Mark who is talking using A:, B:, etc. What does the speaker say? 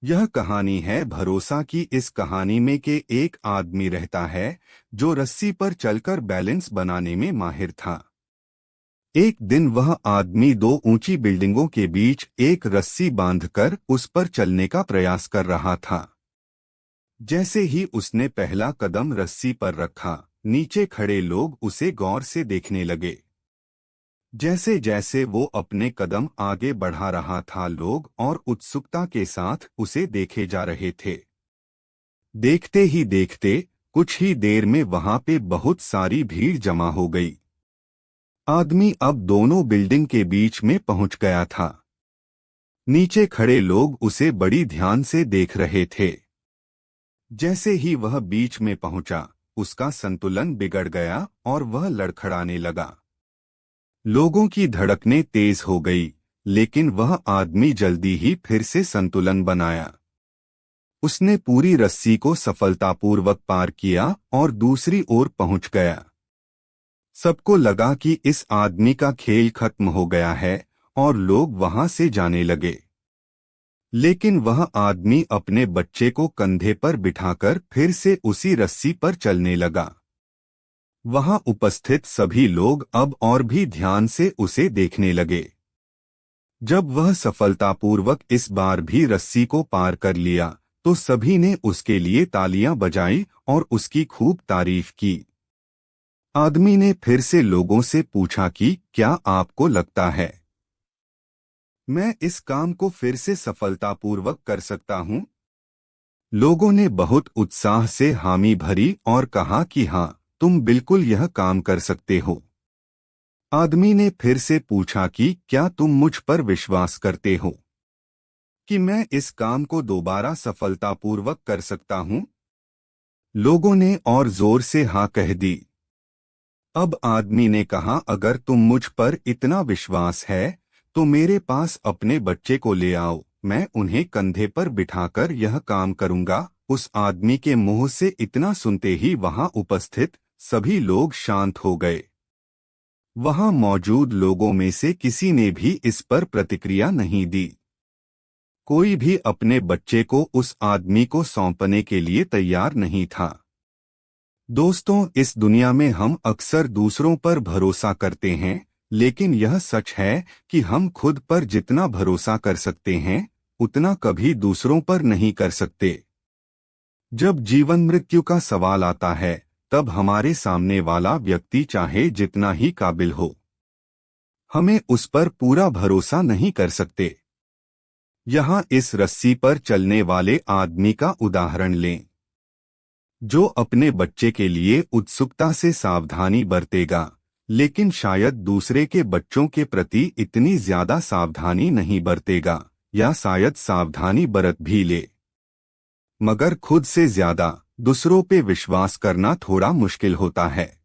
A: यह कहानी है भरोसा की। इस कहानी में के एक आदमी रहता है जो रस्सी पर चलकर बैलेंस बनाने में माहिर था। एक दिन वह आदमी दो ऊंची बिल्डिंगों के बीच एक रस्सी बांधकर उस पर चलने का प्रयास कर रहा था। जैसे ही उसने पहला कदम रस्सी पर रखा, नीचे खड़े लोग उसे गौर से देखने लगे। जैसे जैसे वो अपने कदम आगे बढ़ा रहा था, लोग और उत्सुकता के साथ उसे देखे जा रहे थे। देखते ही देखते कुछ ही देर में वहां पे बहुत सारी भीड़ जमा हो गई। आदमी अब दोनों बिल्डिंग के बीच में पहुंच गया था। नीचे खड़े लोग उसे बड़ी ध्यान से देख रहे थे। जैसे ही वह बीच में पहुंचा, उसका संतुलन बिगड़ गया और वह लड़खड़ाने लगा। लोगों की धड़कनें तेज हो गई, लेकिन वह आदमी जल्दी ही फिर से संतुलन बनाया। उसने पूरी रस्सी को सफलतापूर्वक पार किया और दूसरी ओर पहुंच गया। सबको लगा कि इस आदमी का खेल खत्म हो गया है और लोग वहां से जाने लगे। लेकिन वह आदमी अपने बच्चे को कंधे पर बिठाकर फिर से उसी रस्सी पर चलने लगा। वहां उपस्थित सभी लोग अब और भी ध्यान से उसे देखने लगे। जब वह सफलतापूर्वक इस बार भी रस्सी को पार कर लिया, तो सभी ने उसके लिए तालियां बजाई और उसकी खूब तारीफ की। आदमी ने फिर से लोगों से पूछा कि क्या आपको लगता है मैं इस काम को फिर से सफलतापूर्वक कर सकता हूं? लोगों ने बहुत उत्साह से हामी भरी और कहा कि हाँ, तुम बिल्कुल यह काम कर सकते हो। आदमी ने फिर से पूछा कि क्या तुम मुझ पर विश्वास करते हो कि मैं इस काम को दोबारा सफलतापूर्वक कर सकता हूं? लोगों ने और जोर से हाँ कह दी। अब आदमी ने कहा, अगर तुम मुझ पर इतना विश्वास है तो मेरे पास अपने बच्चे को ले आओ, मैं उन्हें कंधे पर बिठाकर यह काम करूंगा। उस आदमी के मुंह से इतना सुनते ही वहां उपस्थित सभी लोग शांत हो गए। वहां मौजूद लोगों में से किसी ने भी इस पर प्रतिक्रिया नहीं दी। कोई भी अपने बच्चे को उस आदमी को सौंपने के लिए तैयार नहीं था। दोस्तों, इस दुनिया में हम अक्सर दूसरों पर भरोसा करते हैं, लेकिन यह सच है कि हम खुद पर जितना भरोसा कर सकते हैं, उतना कभी दूसरों पर नहीं कर सकते। जब जीवन मृत्यु का सवाल आता है, तब हमारे सामने वाला व्यक्ति चाहे जितना ही काबिल हो, हमें उस पर पूरा भरोसा नहीं कर सकते। यहाँ इस रस्सी पर चलने वाले आदमी का उदाहरण लें, जो अपने बच्चे के लिए उत्सुकता से सावधानी बरतेगा, लेकिन शायद दूसरे के बच्चों के प्रति इतनी ज्यादा सावधानी नहीं बरतेगा, या शायद सावधानी बरत भी ले, मगर खुद से ज्यादा दूसरों पे विश्वास करना थोड़ा मुश्किल होता है।